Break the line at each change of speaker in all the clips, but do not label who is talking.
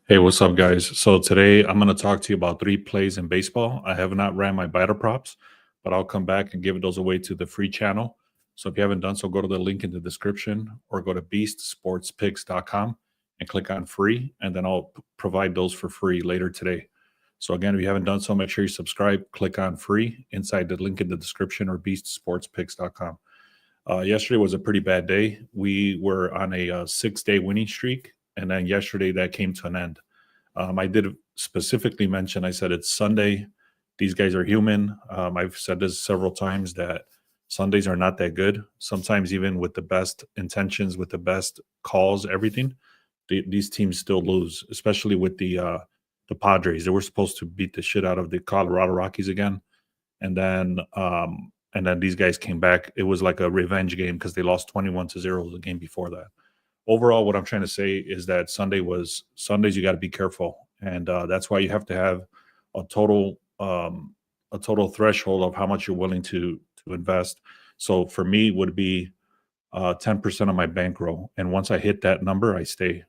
Hey, what's up, guys? So today I'm going to talk to you about three plays in baseball. I have not ran my batter props, but I'll come back and give those away to the free channel. So if you haven't done so, go to the link in the description or go to beastsportspicks.com and click on free, and then I'll provide those for free later today. So again, if you haven't done so, make sure you subscribe, click on free inside the link in the description or beastsportspicks.com. Yesterday was a pretty bad day. We were on a 6-day winning streak, and then yesterday that came to an end. I did specifically mention, I said it's Sunday. These guys are human. I've said this several times that Sundays are not that good. Sometimes, even with the best intentions, with the best calls, everything, these teams still lose, especially with the Padres. They were supposed to beat the shit out of the Colorado Rockies again, and then these guys came back. It was like a revenge game because they lost 21-0 the game before that. Overall, what I'm trying to say is that Sundays. You got to be careful, and that's why you have to have a total a total threshold of how much you're willing to invest. So for me, would be 10% of my bankroll, and once I hit that number, I stay.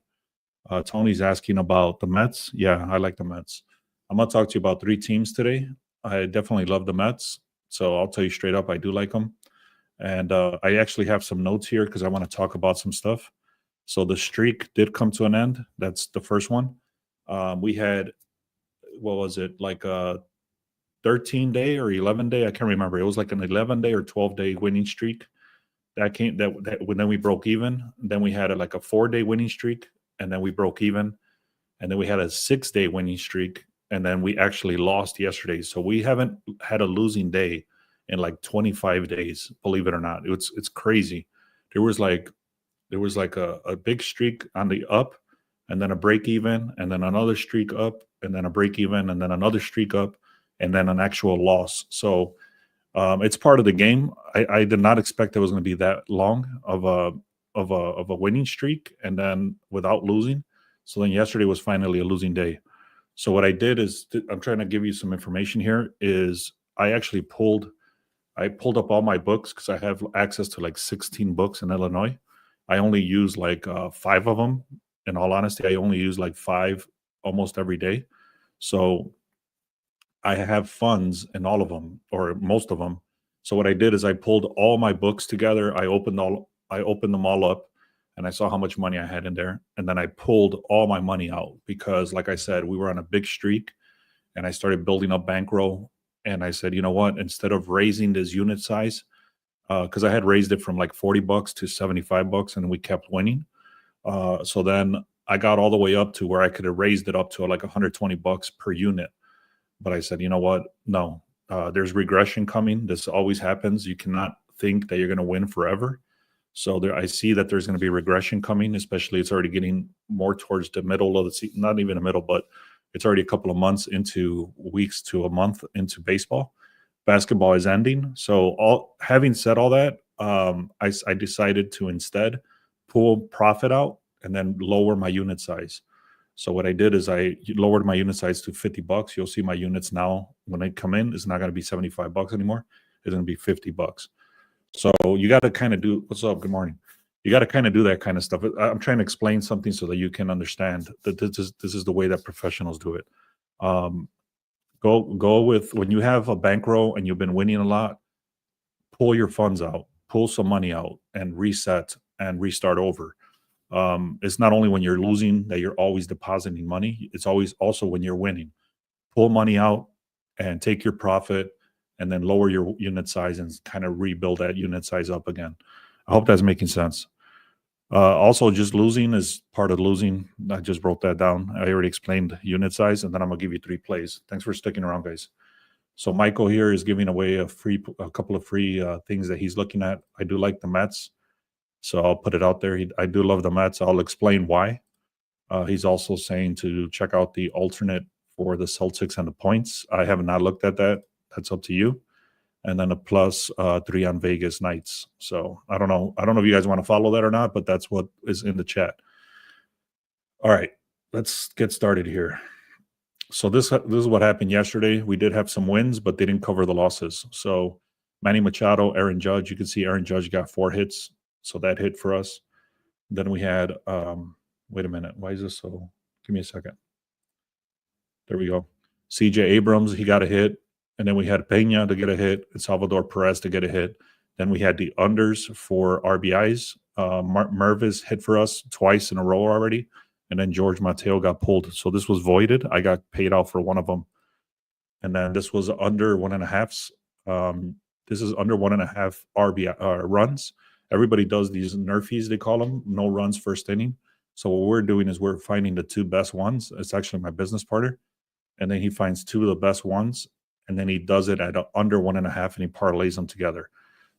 Tony's asking about the Mets. Yeah, I like the Mets. I'm gonna talk to you about three teams today. I definitely love the Mets, so I'll tell you straight up, I do like them. And I actually have some notes here because I want to talk about some stuff. So the streak did come to an end. That's the first one. We had, what was it, like a 13-day or 11-day? I can't remember. It was like an 11-day or 12-day winning streak. That when then we broke even. Then we had like a 4-day winning streak, and then we broke even. And then we had a 6-day winning streak, and then we actually lost yesterday. So we haven't had a losing day in like 25 days, believe it or not. It's crazy. There was like a big streak on the up, and then a break even, and then another streak up, and then a break even, and then another streak up, and then an actual loss. So it's part of the game. I did not expect it was going to be that long of a winning streak, and then without losing. So then yesterday was finally a losing day. So what I did is I'm trying to give you some information here. Is I pulled up all my books because I have access to like 16 books in Illinois. I only use like five of them. In all honesty, I only use like five almost every day. So I have funds in all of them or most of them. So what I did is I pulled all my books together. I opened them all up, and I saw how much money I had in there. And then I pulled all my money out because, like I said, we were on a big streak, and I started building up bankroll. And I said, you know what? Instead of raising this unit size, because I had raised it from like $40 to $75, and we kept winning. So then I got all the way up to where I could have raised it up to like $120 per unit. But I said, you know what? No, there's regression coming. This always happens. You cannot think that you're going to win forever. So there, I see that there's going to be regression coming, especially it's already getting more towards the middle of the season, not even the middle, but it's already a couple of months into weeks to a month into baseball. Basketball is ending. So all having said all that, I decided to instead pull profit out and then lower my unit size. So what I did is I lowered my unit size to $50. You'll see my units now when they come in, it's not going to be $75 anymore. It's going to be $50. So you got to kind of do, what's up? Good morning. You got to kind of do that kind of stuff. I'm trying to explain something so that you can understand that this is the way that professionals do it. Um, go with when you have a bankroll and you've been winning a lot, pull your funds out, pull some money out, and reset and restart over. It's not only when you're losing that you're always depositing money. It's always also when you're winning. Pull money out and take your profit, and then lower your unit size and kind of rebuild that unit size up again. I hope that's making sense. Also, just losing is part of losing. I just broke that down. I already explained unit size, and then I'm gonna give you three plays. Thanks for sticking around, guys. So Michael here is giving away a couple of free things that he's looking at. I do like the Mets, so I'll put it out there. I do love the Mets. I'll explain why. He's also saying to check out the alternate for the Celtics and the points. I have not looked at that. That's up to you. And then a plus 3 on Vegas Knights. So I don't know. I don't know if you guys want to follow that or not, but that's what is in the chat. All right, let's get started here. So this is what happened yesterday. We did have some wins, but they didn't cover the losses. So Manny Machado, Aaron Judge. You can see Aaron Judge got 4 hits, so that hit for us. Then we had wait a minute. Why is this so? Give me a second. There we go. CJ Abrams, he got a hit. And then we had Pena to get a hit and Salvador Perez to get a hit. Then we had the unders for RBIs. Mervis hit for us twice in a row already. And then George Mateo got pulled. So this was voided. I got paid out for one of them. And then this was under 1.5. This is under 1.5 RBI runs. Everybody does these nerfies, they call them, no runs first inning. So what we're doing is we're finding the two best ones. It's actually my business partner. And then he finds two of the best ones. And then he does it at under 1.5 and he parlays them together.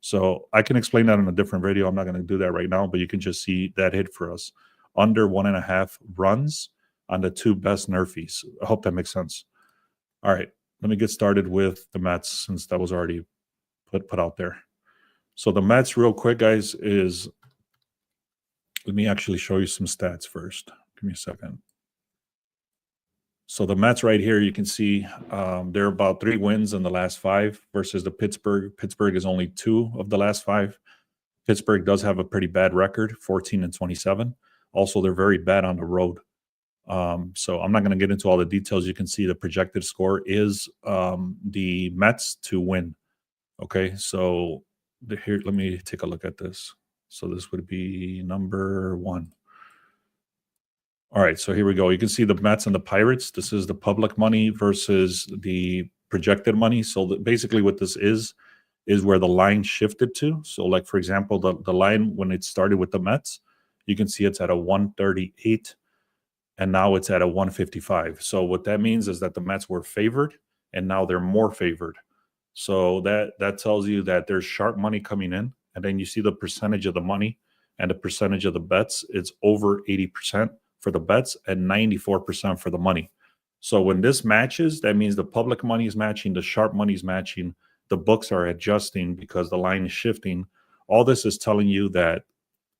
So I can explain that in a different video. I'm not going to do that right now, but you can just see that hit for us. Under 1.5 runs on the two best nerfies. I hope that makes sense. All right, let me get started with the Mets since that was already put out there. So the Mets, real quick, guys, is let me actually show you some stats first. Give me a second. So the Mets right here, you can see they're about 3 wins in the last 5 versus the Pittsburgh. Pittsburgh is only 2 of the last 5. Pittsburgh does have a pretty bad record, 14-27. Also, they're very bad on the road. So I'm not going to get into all the details. You can see the projected score is the Mets to win. Okay, so here, let me take a look at this. So this would be number 1. All right, so here we go. You can see the Mets and the Pirates. This is the public money versus the projected money. So basically what this is where the line shifted to. So like, for example, the line when it started with the Mets, you can see it's at a 138, and now it's at a 155. So what that means is that the Mets were favored, and now they're more favored. So that tells you that there's sharp money coming in, and then you see the percentage of the money and the percentage of the bets. It's over 80% for the bets and 94% for the money. So when this matches, that means the public money is matching, the sharp money is matching, the books are adjusting because the line is shifting. All this is telling you that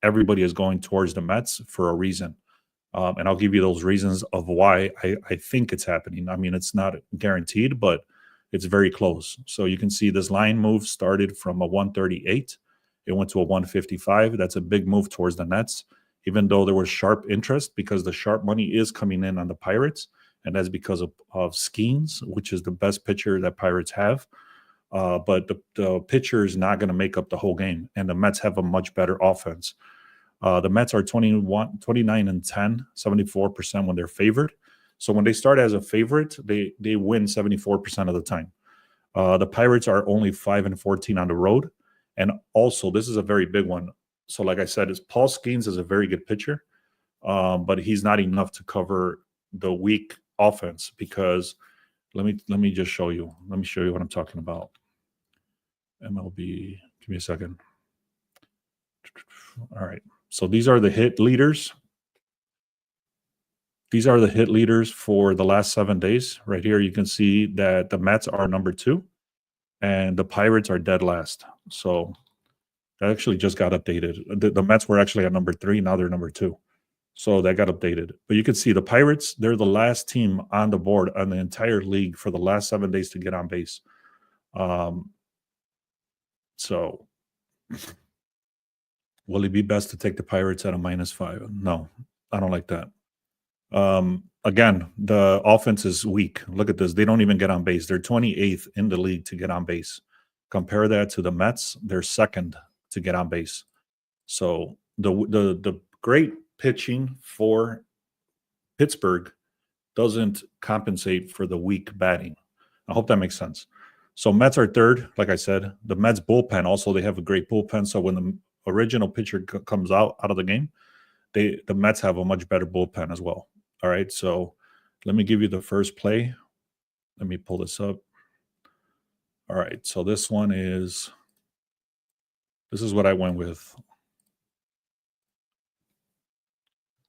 everybody is going towards the Mets for a reason. And I'll give you those reasons of why I think it's happening. I mean, it's not guaranteed, but it's very close. So you can see this line move started from a 138. It went to a 155. That's a big move towards the Nets, even though there was sharp interest because the sharp money is coming in on the Pirates. And that's because of Skeens, which is the best pitcher that Pirates have. But the pitcher is not going to make up the whole game. And the Mets have a much better offense. The Mets are 29-10, 74% when they're favored. So when they start as a favorite, they win 74% of the time. The Pirates are only 5-14 on the road. And also, this is a very big one. So like I said, Paul Skeens is a very good pitcher, but he's not enough to cover the weak offense because let me just show you. Let me show you what I'm talking about. MLB, give me a second. All right. So these are the hit leaders. These are the hit leaders for the last 7 days. Right here, you can see that the Mets are number 2 and the Pirates are dead last. So that actually just got updated. The Mets were actually at number 3. Now they're number 2. So that got updated. But you can see the Pirates, they're the last team on the board on the entire league for the last 7 days to get on base. So will it be best to take the Pirates at a -5? No, I don't like that. Again, the offense is weak. Look at this. They don't even get on base. They're 28th in the league to get on base. Compare that to the Mets. They're second to get on base. So the great pitching for Pittsburgh doesn't compensate for the weak batting. I hope that makes sense. So Mets are third, like I said. The Mets bullpen also, they have a great bullpen. So when the original pitcher comes out of the game, the Mets have a much better bullpen as well. All right, so let me give you the first play. Let me pull this up. All right, so this is what I went with.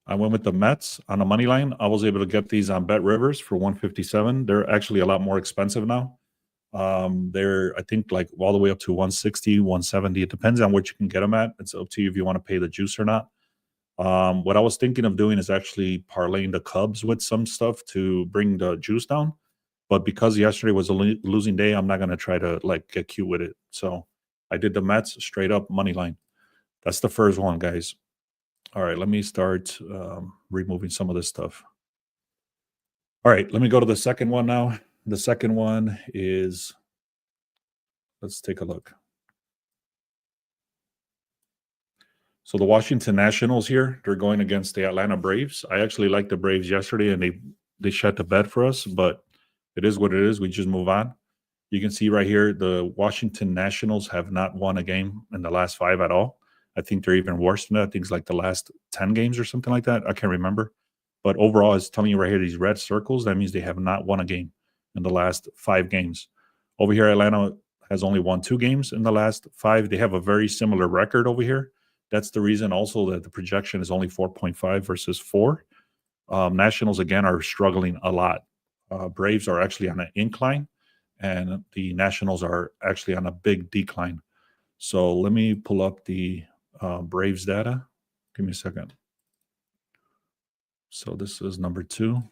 I went with the Mets on the money line. I was able to get these on Bet Rivers for 157. They're actually a lot more expensive now. They're, I think, like all the way up to 160, 170. It depends on what you can get them at. It's up to you if you want to pay the juice or not. What I was thinking of doing is actually parlaying the Cubs with some stuff to bring the juice down. But because yesterday was a losing day, I'm not going to try to like get cute with it. So I did the Mets straight up money line. That's the first one, guys. All right, let me start removing some of this stuff. All right, let me go to the second one now. The second one is, let's take a look. So the Washington Nationals here, they're going against the Atlanta Braves. I actually liked the Braves yesterday, and they shut the bed for us, but it is what it is. We just move on. You can see right here, the Washington Nationals have not won a game in the last 5 at all. I think they're even worse than that. I think it's like the last 10 games or something like that. I can't remember. But overall, it's telling you right here, these red circles, that means they have not won a game in the last 5 games. Over here, Atlanta has only won 2 games in the last 5. They have a very similar record over here. That's the reason also that the projection is only 4.5 versus 4. Nationals, again, are struggling a lot. Braves are actually on an incline, and the Nationals are actually on a big decline. So let me pull up the Braves data. Give me a second. So this is number 2. All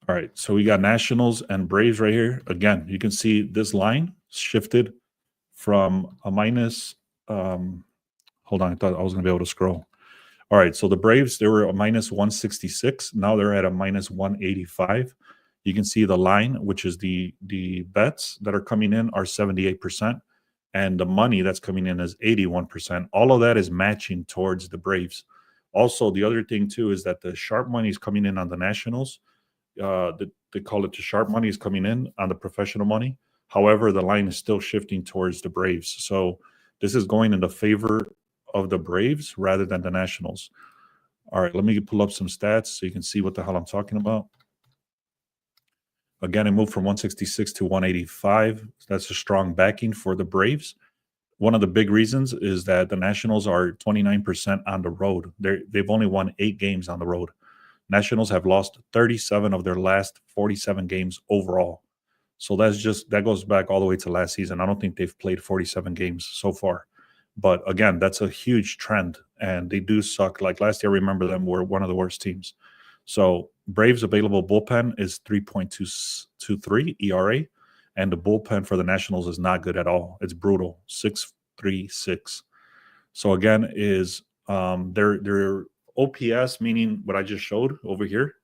right, so we got Nationals and Braves right here. Again, you can see this line shifted from a minus. Hold on, I thought I was going to be able to scroll. All right, so the Braves, they were a minus 166. Now they're at a minus 185. You can see the line, which is the bets that are coming in are 78%, and the money that's coming in is 81%. All of that is matching towards the Braves. Also, the other thing too is that the sharp money is coming in on the Nationals. They call it the sharp money is coming in on the professional money. However, the line is still shifting towards the Braves. So this is going in the favor of the Braves rather than the Nationals. All right, let me pull up some stats so you can see what the hell I'm talking about. Again, it moved from 166 to 185. That's a strong backing for the Braves. One of the big reasons is that the Nationals are 29% on the road. They've only won 8 games on the road. Nationals have lost 37 of their last 47 games overall. So that goes back all the way to last season. I don't think they've played 47 games so far. But again, that's a huge trend, and they do suck. Like last year, I remember them were one of the worst teams. So Braves available bullpen is 3.223 ERA, and the bullpen for the Nationals is not good at all. It's brutal, 6.36. So again, is their OPS, meaning what I just showed over here,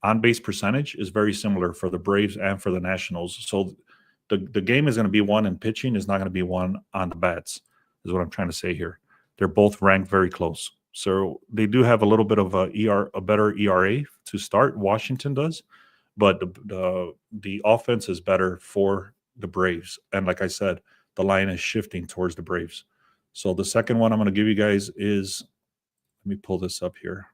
on base percentage is very similar for the Braves and for the Nationals. So the game is going to be won in pitching, is not going to be won on the bats, is what I'm trying to say here. They're both ranked very close. So they do have a little bit of a better ERA to start. Washington does, but the offense is better for the Braves. And like I said, the line is shifting towards the Braves. So the second one I'm going to give you guys is, let me pull this up here.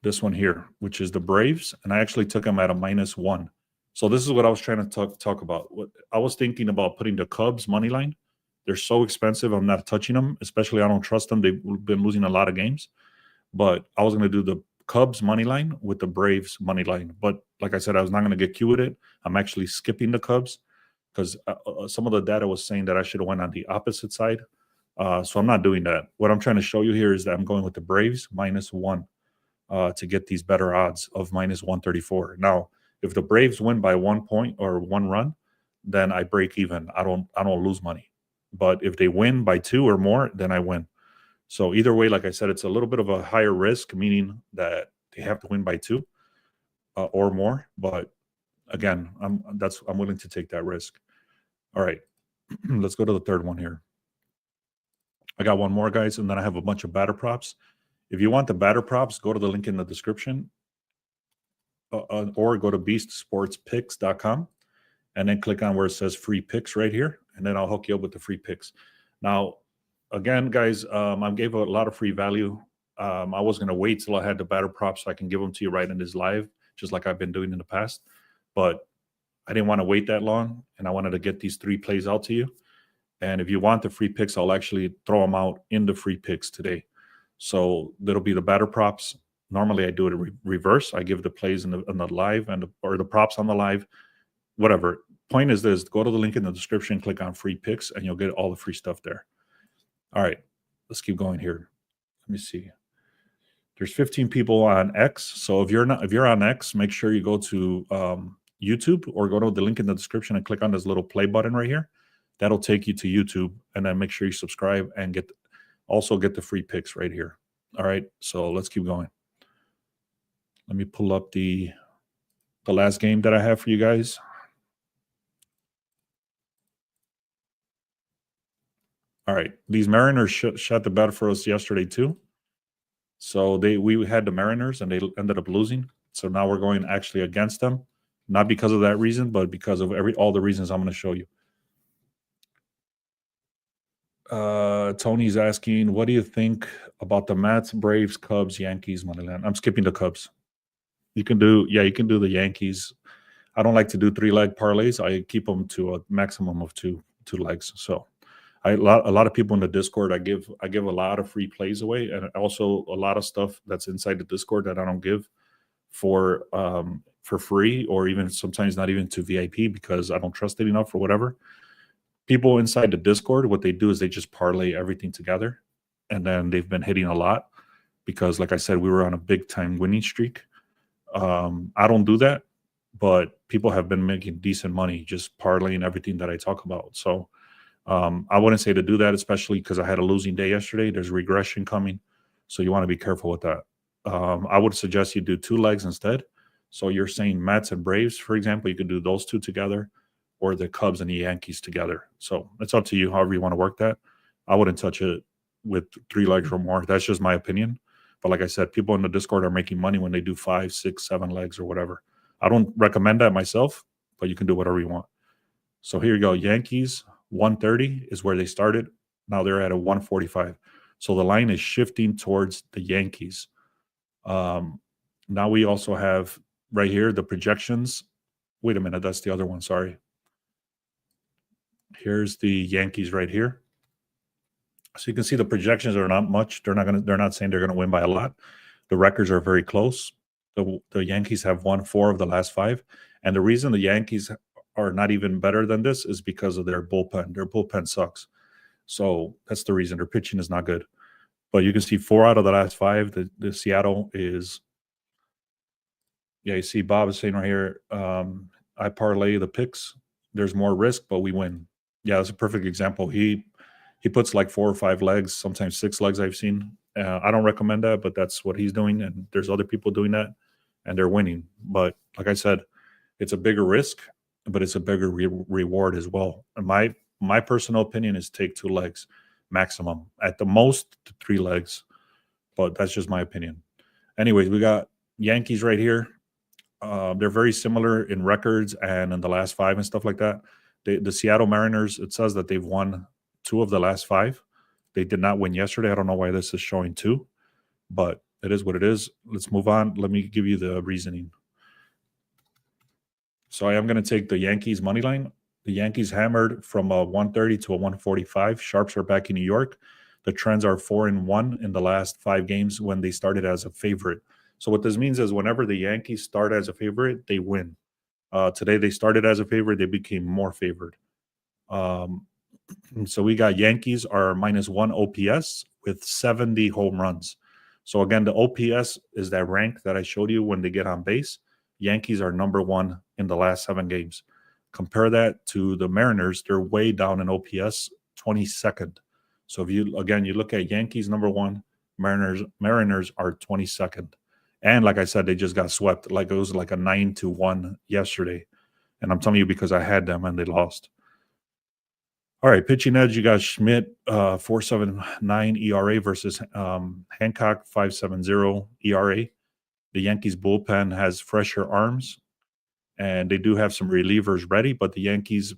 This one here, which is the Braves, and I actually took them at a -1. So this is what I was trying to talk about. I was thinking about putting the Cubs money line. They're so expensive. I'm not touching them, especially I don't trust them. They've been losing a lot of games. But I was going to do the Cubs money line with the Braves money line. But like I said, I was not going to get cute with it. I'm actually skipping the Cubs because some of the data was saying that I should have went on the opposite side. So I'm not doing that. What I'm trying to show you here is that I'm going with the Braves -1 to get these better odds of -134. Now, if the Braves win by 1 point or 1 run, then I break even. I don't lose money. But if they win by 2 or more, then I win. So either way, like I said, it's a little bit of a higher risk, meaning that they have to win by 2 or more. But again, I'm willing to take that risk. All right, let's go to the third one here. I got one more, guys, and then I have a bunch of batter props. If you want the batter props, go to the link in the description or go to beastsportspicks.com and then click on where it says free picks right here, and then I'll hook you up with the free picks. Now, again, guys, I gave a lot of free value. I was going to wait till I had the batter props so I can give them to you right in this live, just like I've been doing in the past. But I didn't want to wait that long, and I wanted to get these 3 plays out to you. And if you want the free picks, I'll actually throw them out in the free picks today. So that'll be the batter props. Normally, I do it in reverse. I give the plays in the live or the props on the live, whatever. Point is this: go to the link in the description, click on free picks, and you'll get all the free stuff there. All right, let's keep going here. Let me see. There's 15 people on X. So if you're on X, make sure you go to YouTube or go to the link in the description and click on this little play button right here. That'll take you to YouTube, and then make sure you subscribe and also get the free picks right here. All right, so let's keep going. Let me pull up the last game that I have for you guys. All right, these Mariners shot the bed for us yesterday too. So we had the Mariners and they ended up losing. So now we're going actually against them, not because of that reason, but because of all the reasons I'm going to show you. Tony's asking, what do you think about the Mets, Braves, Cubs, Yankees, Moneyland? I'm skipping the Cubs. You can do the Yankees. I don't like to do 3-leg parlays. I keep them to a maximum of two legs. So a lot of people in the Discord, I give a lot of free plays away, and also a lot of stuff that's inside the Discord that I don't give for free, or even sometimes not even to VIP because I don't trust it enough or whatever. People inside the Discord, what they do is they just parlay everything together, and then they've been hitting a lot because, like I said, we were on a big time winning streak. I don't do that, but people have been making decent money just parlaying everything that I talk about. So I wouldn't say to do that, especially because I had a losing day yesterday. There's regression coming, so you want to be careful with that. I would suggest you do 2 legs instead. So you're saying Mets and Braves, for example, you could do those two together, or the Cubs and the Yankees together. So it's up to you, however you want to work that. I wouldn't touch it with 3 legs or more. That's just my opinion. But like I said, people in the Discord are making money when they do 5, 6, 7 legs or whatever. I don't recommend that myself, but you can do whatever you want. So here you go. Yankees 130 is where they started. Now they're at a 145. So the line is shifting towards the Yankees. Now we also have right here the projections. Wait a minute, that's the other one. Sorry. Here's the Yankees right here. So you can see the projections are not much. They're not saying they're gonna win by a lot. The records are very close. The Yankees have won 4 of the last 5, and the reason the Yankees are not even better than this is because of their bullpen. Their bullpen sucks. So that's the reason. Their pitching is not good. But you can see 4 out of the last 5. The Seattle is, yeah, you see Bob is saying right here, I parlay the picks. There's more risk, but we win. Yeah, that's a perfect example. He puts like 4 or 5 legs, sometimes 6 legs I've seen. I don't recommend that, but that's what he's doing. And there's other people doing that, and they're winning. But like I said, it's a bigger risk, but it's a bigger reward as well. And my personal opinion is take 2 legs maximum, at the most 3 legs, but that's just my opinion. Anyways, we got Yankees right here. They're very similar in records and in the last 5 and stuff like that. The Seattle Mariners, it says that they've won 2 of the last 5. They did not win yesterday. I don't know why this is showing 2, but it is what it is. Let's move on. Let me give you the reasoning. So I am going to take the Yankees money line. The Yankees hammered from a 130 to a 145. Sharps are back in New York. The Trends are 4-1 in the last 5 games when they started as a favorite. So what this means is whenever the Yankees start as a favorite, they win. Today they started as a favorite. They became more favored. So we got Yankees are -1 OPS with 70 home runs. So again, the OPS is that rank that I showed you when they get on base. Yankees are number 1 in the last 7 games. Compare that to the Mariners. They're way down in OPS, 22nd. So if you look at Yankees number 1, Mariners are 22nd. And like I said, they just got swept. Like it was like a 9-1 yesterday. And I'm telling you because I had them and they lost. All right, pitching edge, you got Schmidt, 4.79 ERA versus Hancock, 5.70 ERA. The Yankees bullpen has fresher arms, and they do have some relievers ready, but the Yankees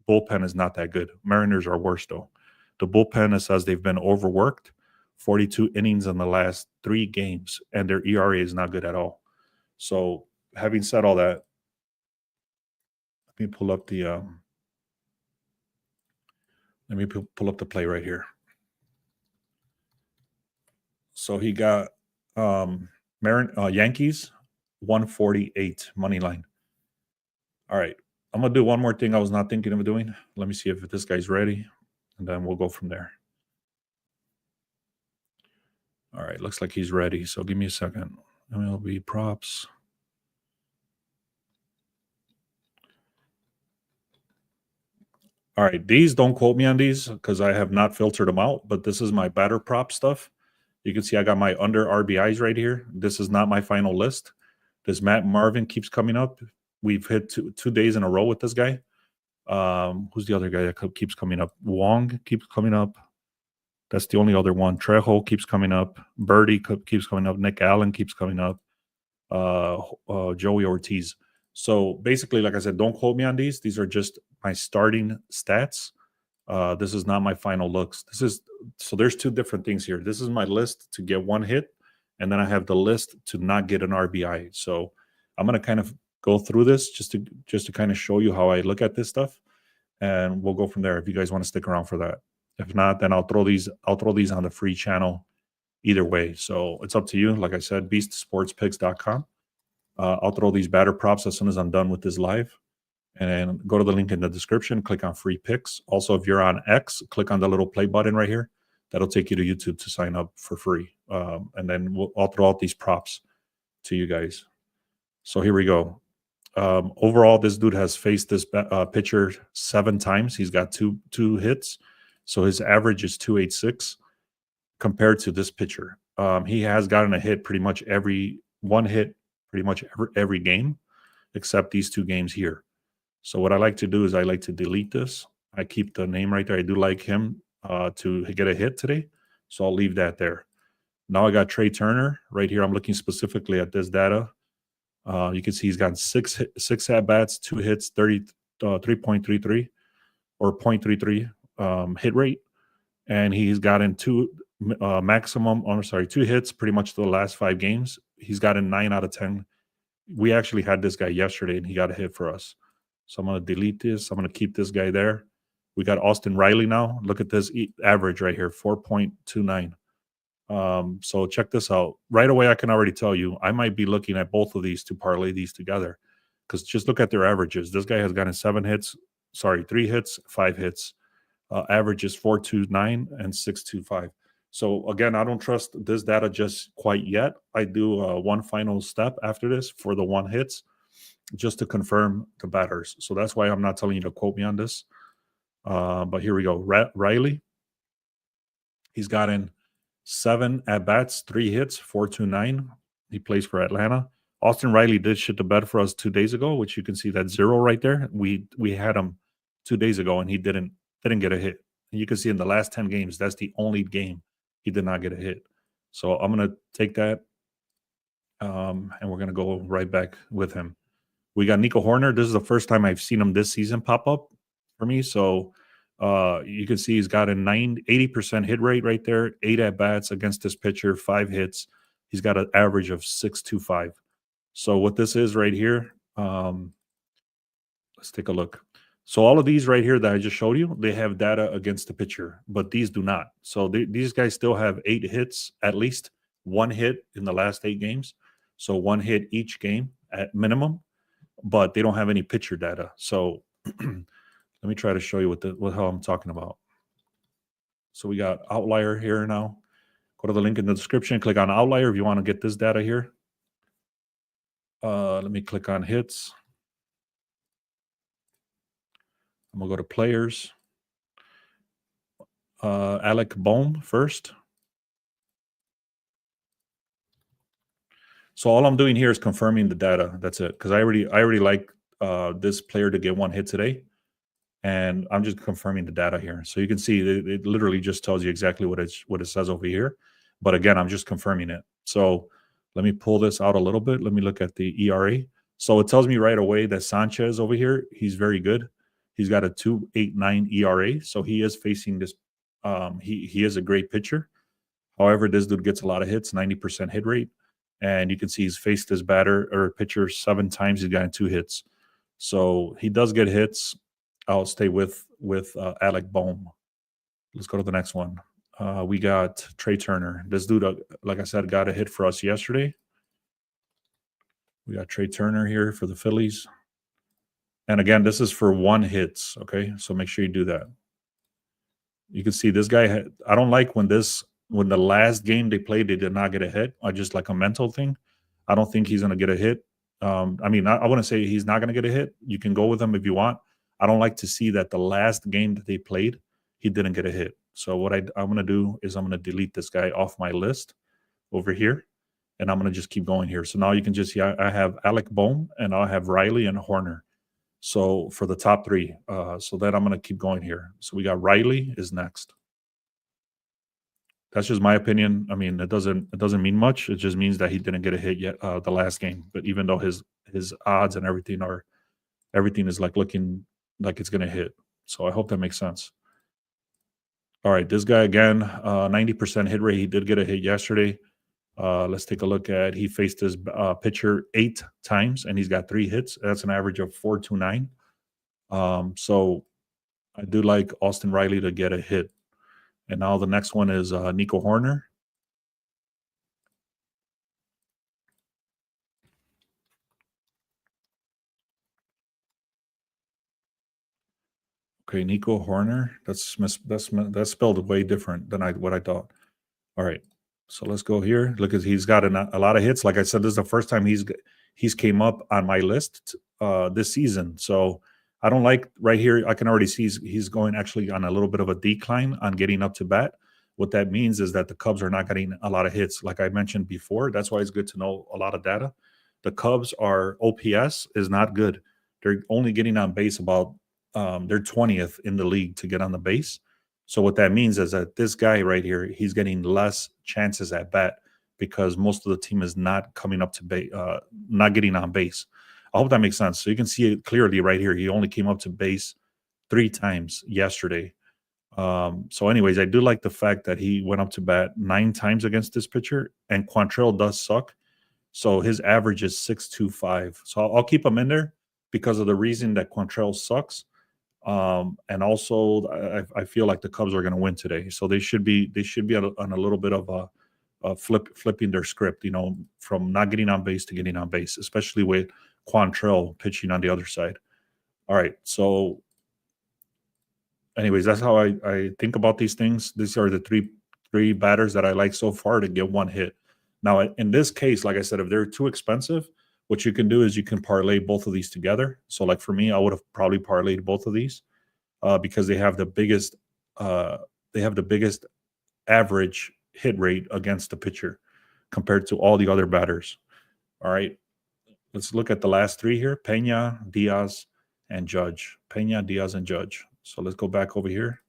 bullpen is not that good. Mariners are worse, though. The bullpen, it says they've been overworked, 42 innings in the last 3 games, and their ERA is not good at all. So having said all that, let me pull up the pull up the play right here. So he got Yankees 148 money line. All right. I'm going to do one more thing I was not thinking of doing. Let me see if this guy's ready, and then we'll go from there. All right. Looks like he's ready. So give me a second. MLB props. All right. These, don't quote me on these because I have not filtered them out, but this is my batter prop stuff. You can see I got my under RBIs right here. This is not my final list. This Matt Marvin keeps coming up. We've hit two days in a row with this guy. Who's the other guy that keeps coming up? Wong keeps coming up. That's the only other one. Trejo keeps coming up. Birdie keeps coming up. Nick Allen keeps coming up. Joey Ortiz. So basically, like I said, don't quote me on these. These are just my starting stats. This is not my final looks. So there's two different things here. This is my list to get one hit, and then I have the list to not get an RBI. So I'm gonna kind of go through this just to kind of show you how I look at this stuff, and we'll go from there. If you guys want to stick around for that, if not, then I'll throw these on the free channel. Either way, so it's up to you. Like I said, beastsportspicks.com. I'll throw these batter props as soon as I'm done with this live. And go to the link in the description, click on free picks. Also, if you're on X, click on the little play button right here. That'll take you to YouTube to sign up for free. And then I'll throw out these props to you guys. So here we go. Overall, this dude has faced this pitcher 7 times. He's got two hits. So his average is 286 compared to this pitcher. He has gotten a hit pretty much every game, except these 2 games here. So what I like to do is I like to delete this. I keep the name right there. I do like him to get a hit today, so I'll leave that there. Now I got Trey Turner right here. I'm looking specifically at this data. You can see he's got 6 at-bats, 2 hits, 3.33 or 0.33 hit rate. And he's gotten 2 hits pretty much the last 5 games. He's gotten 9 out of 10. We actually had this guy yesterday, and he got a hit for us. So I'm going to delete this. I'm going to keep this guy there. We got Austin Riley now. Look at this average right here, 4.29. So check this out. Right away, I can already tell you, I might be looking at both of these to parlay these together, because just look at their averages. This guy has gotten 3 hits, 5 hits. Averages 4.29 and 6.25. So again, I don't trust this data just quite yet. I do one final step after this for the 1 hits, just to confirm the batters. So that's why I'm not telling you to quote me on this. But here we go. Riley, he's gotten 7 at-bats, 3 hits, 4.29. He plays for Atlanta. Austin Riley did shit the bed for us 2 days ago, which you can see that 0 right there. We had him 2 days ago, and he didn't get a hit. And you can see in the last 10 games, that's the only game he did not get a hit. So I'm going to take that, and we're going to go right back with him. We got Nico Horner. This is the first time I've seen him this season pop up for me. So you can see he's got a 80% hit rate right there, 8 at-bats against this pitcher, 5 hits. He's got an average of 6.25. So what this is right here, let's take a look. So all of these right here that I just showed you, they have data against the pitcher, but these do not. So these guys still have 8 hits, at least 1 hit in the last 8 games. So 1 hit each game at minimum, but they don't have any pitcher data. So let me try to show you what hell I'm talking about. So we got Outlier here now. Go to the link in the description, click on Outlier if you want to get this data here. Let me click on hits. I'm going to go to players. Alec Bohm first. So all I'm doing here is confirming the data. That's it. Because I already like this player to get 1 hit today. And I'm just confirming the data here. So you can see it literally just tells you exactly what it says over here. But again, I'm just confirming it. So let me pull this out a little bit. Let me look at the ERA. So it tells me right away that Sanchez over here, he's very good. He's got a 2.89 ERA. So he is facing this. He is a great pitcher. However, this dude gets a lot of hits, 90% hit rate. And you can see he's faced this pitcher 7 times. He's gotten 2 hits. So he does get hits. I'll stay with Alec Bohm. Let's go to the next one. We got Trey Turner. This dude, like I said, got a hit for us yesterday. We got Trey Turner here for the Phillies. And again, this is for 1 hits, okay? So make sure you do that. You can see this guy, I don't like when the last game they played, they did not get a hit. I just like a mental thing. I don't think he's going to get a hit. I mean, I wouldn't say he's not going to get a hit. You can go with him if you want. I don't like to see that the last game that they played, he didn't get a hit. So what I'm going to do is I'm going to delete this guy off my list over here, and I'm going to just keep going here. So now you can just see I have Alec Bohm, and I'll have Riley and Horner. So for the top three, so then I'm going to keep going here. So we got Riley is next. That's just my opinion. I mean, it doesn't mean much. It just means that he didn't get a hit yet the last game. But even though his odds and everything is like looking like it's gonna hit. So I hope that makes sense. All right, this guy again, 90% hit rate. He did get a hit yesterday. Let's take a look at. He faced his pitcher 8 times, and he's got 3 hits. That's an average of 4.29. So I do like Austin Riley to get a hit. And now the next one is Nico Horner. Okay, Nico Horner. That's spelled way different than what I thought. All right, so let's go here. Look, he's got a lot of hits. Like I said, this is the first time he's came up on my list this season. So I don't like right here. I can already see he's going actually on a little bit of a decline on getting up to bat. What that means is that the Cubs are not getting a lot of hits. Like I mentioned before, that's why it's good to know a lot of data. The Cubs are OPS is not good. They're only getting on base about they're 20th in the league to get on the base. So what that means is that this guy right here, he's getting less chances at bat because most of the team is not coming up to base, not getting on base. I hope that makes sense. So you can see it clearly right here. He only came up to base 3 times yesterday. So anyways, I do like the fact that he went up to bat 9 times against this pitcher, and Quantrill does suck. So his average is 6.25. So I'll keep him in there because of the reason that Quantrill sucks. And also I feel like the Cubs are going to win today. So they should be on a little bit of a flipping their script, from not getting on base to getting on base, especially with Quantrill pitching on the other side. All right. So anyways, that's how I think about these things. These are the three batters that I like so far to get 1 hit. Now, in this case, like I said, if they're too expensive, what you can do is you can parlay both of these together. So like for me, I would have probably parlayed both of these because they have the biggest average hit rate against the pitcher compared to all the other batters. All right. Let's look at the last 3 here: Pena, Diaz, and Judge. Pena, Diaz, and Judge. So let's go back over here.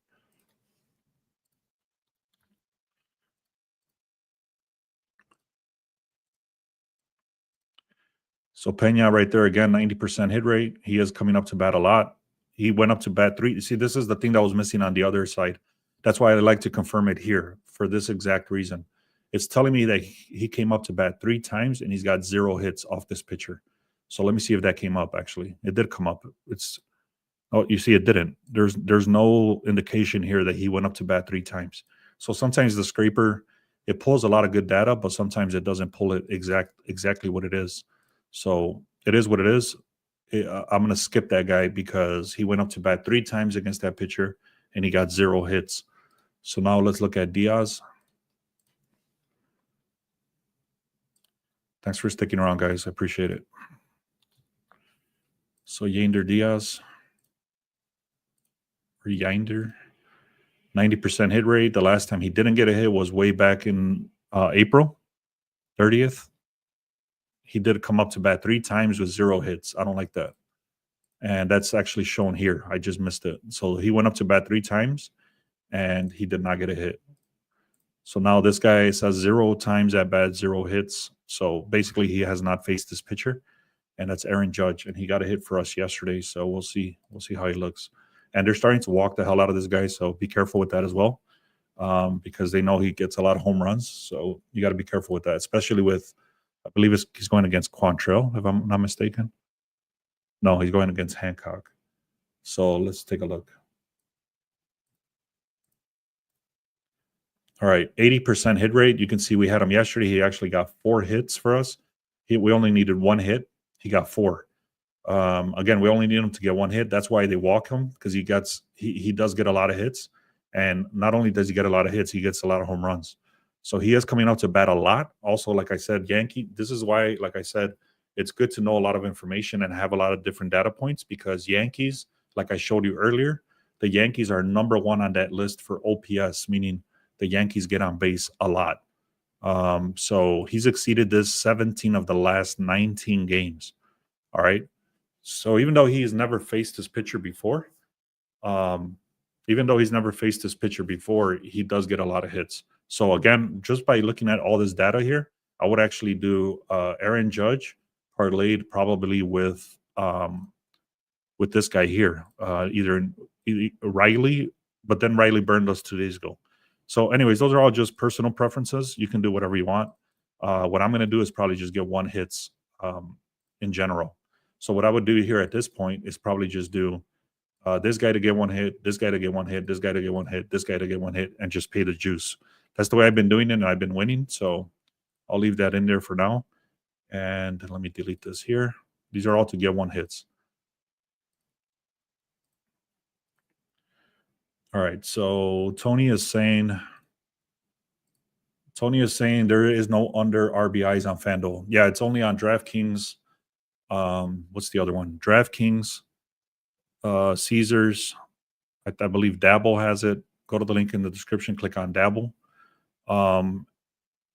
So Pena right there again, 90% hit rate. He is coming up to bat a lot. He went up to bat 3. See, this is the thing that was missing on the other side. That's why I like to confirm it here for this exact reason. It's telling me that he came up to bat 3 times and he's got 0 hits off this pitcher. So let me see if that came up. Actually, it did come up. You see, it didn't. There's no indication here that he went up to bat 3 times. So sometimes the scraper, it pulls a lot of good data, but sometimes it doesn't pull it exactly what it is. So it is what it is. I'm going to skip that guy because he went up to bat 3 times against that pitcher and he got 0 hits. So now let's look at Diaz. Thanks for sticking around, guys. I appreciate it. So Yander Diaz, or Yander, 90% hit rate. The last time he didn't get a hit was way back in April 30th. He did come up to bat 3 times with 0 hits. I don't like that. And that's actually shown here. I just missed it. So he went up to bat 3 times and he did not get a hit. So now this guy says 0 times at bat, 0 hits. So basically he has not faced this pitcher, and that's Aaron Judge. And he got a hit for us yesterday. So we'll see. We'll see how he looks. And they're starting to walk the hell out of this guy. So be careful with that as well, because they know he gets a lot of home runs. So you got to be careful with that, especially with, I believe he's going against Quantrill, if I'm not mistaken. No, he's going against Hancock. So let's take a look. All right, 80% hit rate. You can see we had him yesterday. He actually got 4 hits for us. We only needed 1 hit. He got 4. Again, we only need him to get 1 hit. That's why they walk him, because he does get a lot of hits. And not only does he get a lot of hits, he gets a lot of home runs. So he is coming out to bat a lot. Also, like I said, Yankee, this is why, like I said, it's good to know a lot of information and have a lot of different data points, because Yankees, like I showed you earlier, the Yankees are number one on that list for OPS, meaning the Yankees get on base a lot. So he's exceeded this 17 of the last 19 games. All right. So even though he's never faced this pitcher before, um, he does get a lot of hits. So again, just by looking at all this data here, I would actually do Aaron Judge parlayed probably with this guy here, either Riley, but then Riley burned us 2 days ago. So, anyways, those are all just personal preferences. You can do whatever you want. What I'm going to do is probably just get one hits in general. So, what I would do here at this point is probably just do this guy to get one hit, this guy to get one hit, this guy to get one hit, this guy to get one hit, and just pay the juice. That's the way I've been doing it, and I've been winning. So, I'll leave that in there for now. And let me delete this here. These are all to get one hits. All right, so Tony is saying there is no under RBIs on FanDuel. Yeah, it's only on DraftKings. What's the other one? DraftKings, Caesars. I believe Dabble has it. Go to the link in the description. Click on Dabble.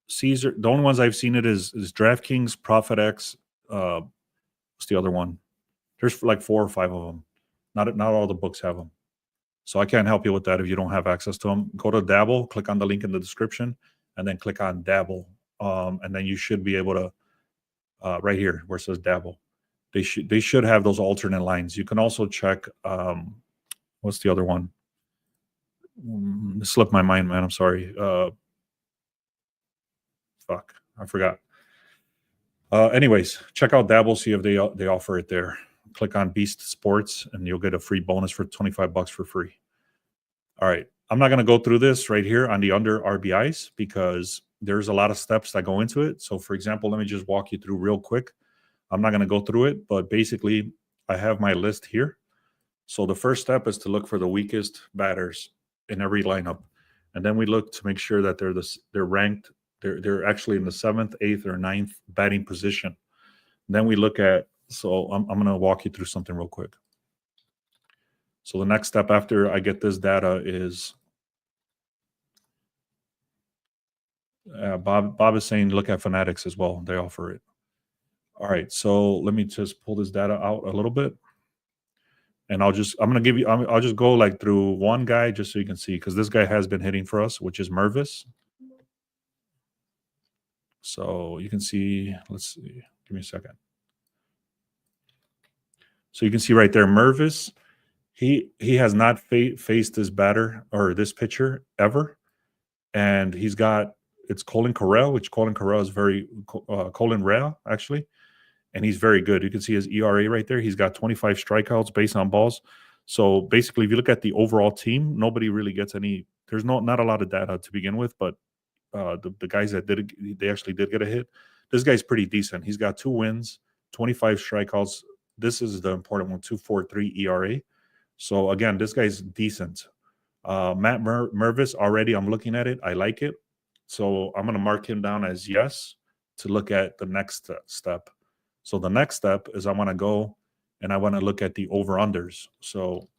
Caesar. The only ones I've seen it is DraftKings, ProfitX. What's the other one? There's like 4 or 5 of them. Not all the books have them. So I can't help you with that if you don't have access to them. Go to Dabble, click on the link in the description, and then click on Dabble. And then you should be able to, right here where it says Dabble, they should have those alternate lines. You can also check, what's the other one? It slipped my mind, man. I'm sorry. Fuck, I forgot. Anyways, check out Dabble, see if they offer it there. Click on Beast Sports, and you'll get a free bonus for $25 for free. All right. I'm not going to go through this right here on the under RBIs because there's a lot of steps that go into it. So, for example, let me just walk you through real quick. I'm not going to go through it, but basically, I have my list here. So, the first step is to look for the weakest batters in every lineup. And then we look to make sure that they're ranked. They're actually in the 7th, 8th, or 9th batting position. And then we look at, so I'm going to walk you through something real quick. So the next step after I get this data is Bob is saying look at Fanatics as well. They offer it. All right. So let me just pull this data out a little bit. And I'll just go like through one guy just so you can see, because this guy has been hitting for us, which is Mervis. So you can see, let's see, give me a second. So you can see right there, Mervis. He has not faced this batter or this pitcher ever, and it's Colin Correa, which Colin Correa is Colin Rea actually, and he's very good. You can see his ERA right there. He's got 25 strikeouts based on balls. So basically, if you look at the overall team, nobody really gets any. There's not a lot of data to begin with, but the guys that did it, they actually did get a hit. This guy's pretty decent. He's got 2 wins, 25 strikeouts. This is the important one, 2.43 ERA. So again, this guy's decent. Matt Mervis, already I'm looking at it. I like it. So I'm going to mark him down as yes to look at the next step. So the next step is I want to go and I want to look at the over-unders. So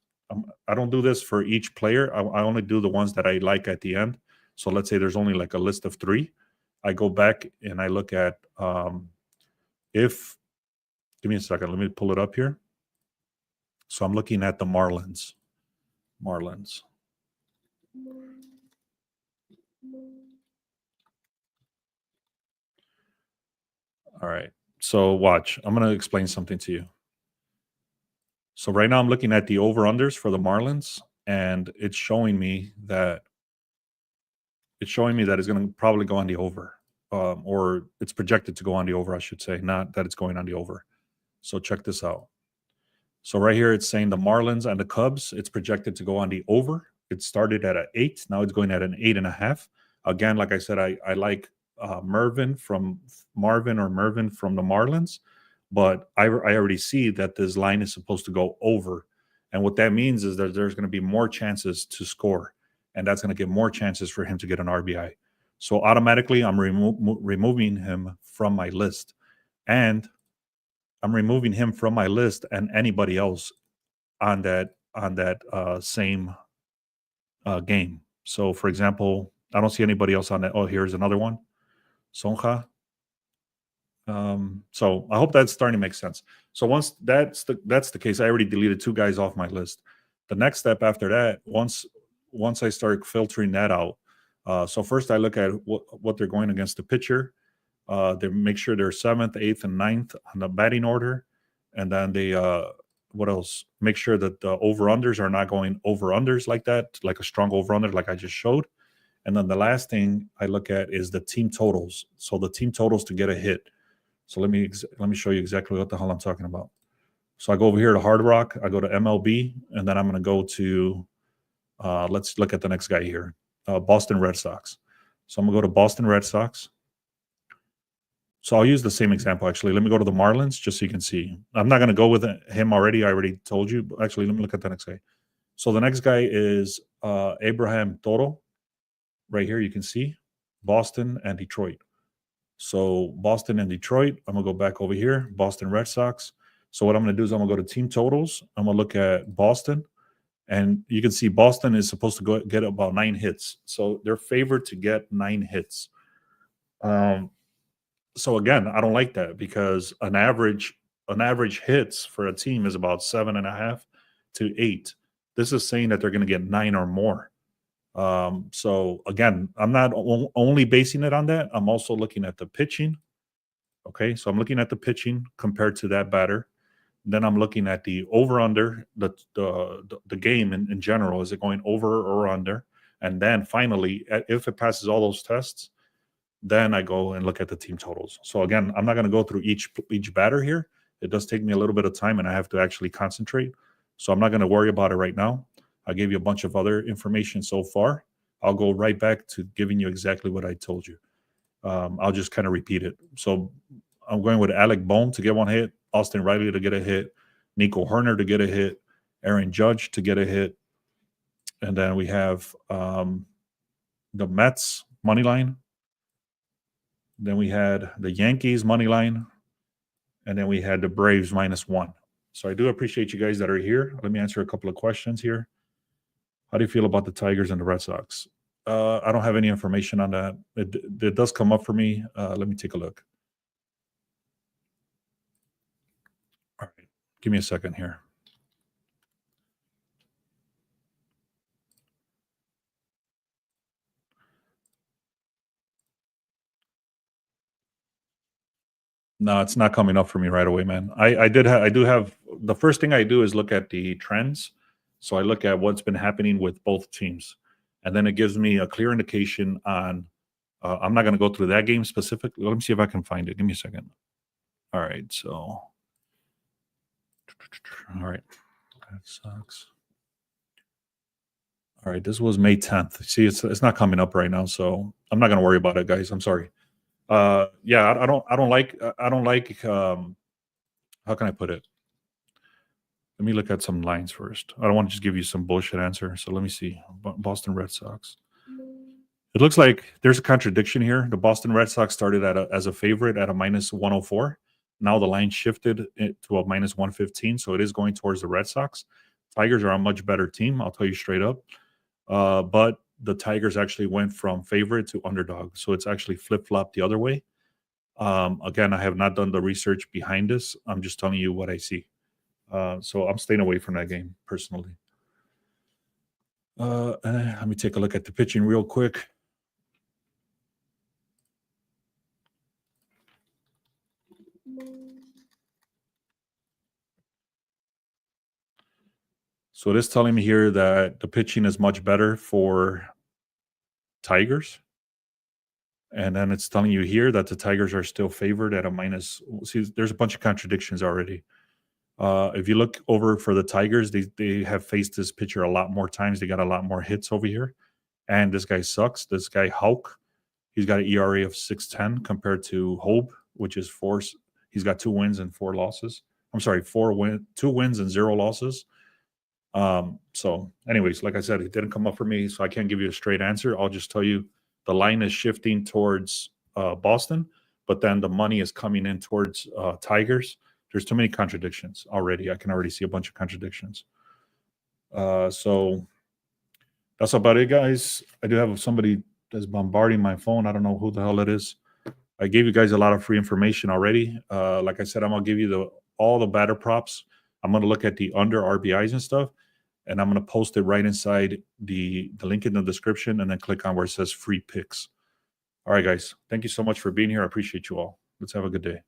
I don't do this for each player. I only do the ones that I like at the end. So let's say there's only like a list of 3. I go back and I look at give me a second. Let me pull it up here. So I'm looking at the Marlins. All right. So watch. I'm going to explain something to you. So right now I'm looking at the over-unders for the Marlins, and it's showing me that it's going to probably go on the over, or it's projected to go on the over, I should say, not that it's going on the over. So check this out. So right here, it's saying the Marlins and the Cubs, it's projected to go on the over. It started at an 8. Now it's going at an 8.5. Again, like I said, I like Mervin from the Marlins, but I already see that this line is supposed to go over. And what that means is that there's going to be more chances to score, and that's going to give more chances for him to get an RBI. So automatically, I'm removing him from my list. And I'm removing him from my list and anybody else on that on that same game. So, for example, I don't see anybody else on that. Oh, here's another one, Sonja. So I hope that's starting to make sense. So once that's the case, I already deleted 2 guys off my list. The next step after that, once I start filtering that out, so first I look at what they're going against the pitcher. They make sure they're 7th, 8th, and 9th on the batting order, and then they what else? Make sure that the over unders are not going over unders like that, like a strong over under, like I just showed. And then the last thing I look at is the team totals. So the team totals to get a hit. So let me show you exactly what the hell I'm talking about. So I go over here to Hard Rock, I go to MLB, and then I'm going to go to let's look at the next guy here, Boston Red Sox. So I'm going to go to Boston Red Sox. So I'll use the same example, actually. Let me go to the Marlins just so you can see. I'm not going to go with him already. I already told you. But actually, let me look at the next guy. So the next guy is Abraham Toro. Right here, you can see Boston and Detroit. So Boston and Detroit, I'm going to go back over here, Boston Red Sox. So what I'm going to do is I'm going to go to team totals. I'm going to look at Boston. And you can see Boston is supposed to get about 9 hits. So they're favored to get 9 hits. So again, I don't like that because an average hits for a team is about 7.5 to 8. This is saying that they're going to get 9 or more. So again, I'm not only basing it on that. I'm also looking at the pitching. Okay, so I'm looking at the pitching compared to that batter. Then I'm looking at the over under the game in general. Is it going over or under? And then finally, if it passes all those tests, then I go and look at the team totals. So again, I'm not going to go through each batter here. It does take me a little bit of time, and I have to actually concentrate. So I'm not going to worry about it right now. I gave you a bunch of other information so far. I'll go right back to giving you exactly what I told you. I'll just kind of repeat it. So I'm going with Alec Bohm to get 1 hit, Austin Riley to get a hit, Nico Herner to get a hit, Aaron Judge to get a hit. And then we have the Mets money line. Then we had the Yankees money line. And then we had the Braves -1. So I do appreciate you guys that are here. Let me answer a couple of questions here. How do you feel about the Tigers and the Red Sox? I don't have any information on that. It does come up for me. Let me take a look. All right. Give me a second here. No, it's not coming up for me right away, man. I do have the first thing I do is look at the trends. So I look at what's been happening with both teams, and then it gives me a clear indication on. I'm not going to go through that game specifically. Let me see if I can find it. Give me a second. All right, so all right, that sucks. All right, this was May 10th. See, it's not coming up right now, so I'm not going to worry about it, guys. I'm sorry. Yeah, I don't like how can I put it? Let me look at some lines first. I don't want to just give you some bullshit answer. So let me see. Boston Red Sox. It looks like there's a contradiction here. The Boston Red Sox started as a favorite at a -104. Now the line shifted to a -115, so it is going towards the Red Sox. Tigers are a much better team, I'll tell you straight up. But the Tigers actually went from favorite to underdog, so it's actually flip-flopped the other way. Again, I have not done the research behind this. I'm just telling you what I see. So I'm staying away from that game personally. Let me take a look at the pitching real quick. So it is telling me here that the pitching is much better for Tigers. And then it's telling you here that the Tigers are still favored at a minus. See, there's a bunch of contradictions already. If you look over for the Tigers, they have faced this pitcher a lot more times. They got a lot more hits over here. And this guy sucks. This guy, Hauk, he's got an ERA of 6.10 compared to Hope, which is 4. He's got 2 wins and 4 losses. I'm sorry, 2 wins and 0 losses. So anyways, like I said, it didn't come up for me, so I can't give you a straight answer. I'll just tell you the line is shifting towards Boston, but then the money is coming in towards Tigers. There's too many contradictions already. I can already see a bunch of contradictions. So that's about it, guys. I do have somebody that's bombarding my phone. I don't know who the hell it is. I gave you guys a lot of free information already. Like I said, I'm gonna give you all the batter props. I'm gonna look at the under RBIs and stuff, and I'm gonna post it right inside the link in the description, and then click on where it says free picks. All right, guys. Thank you so much for being here. I appreciate you all. Let's have a good day.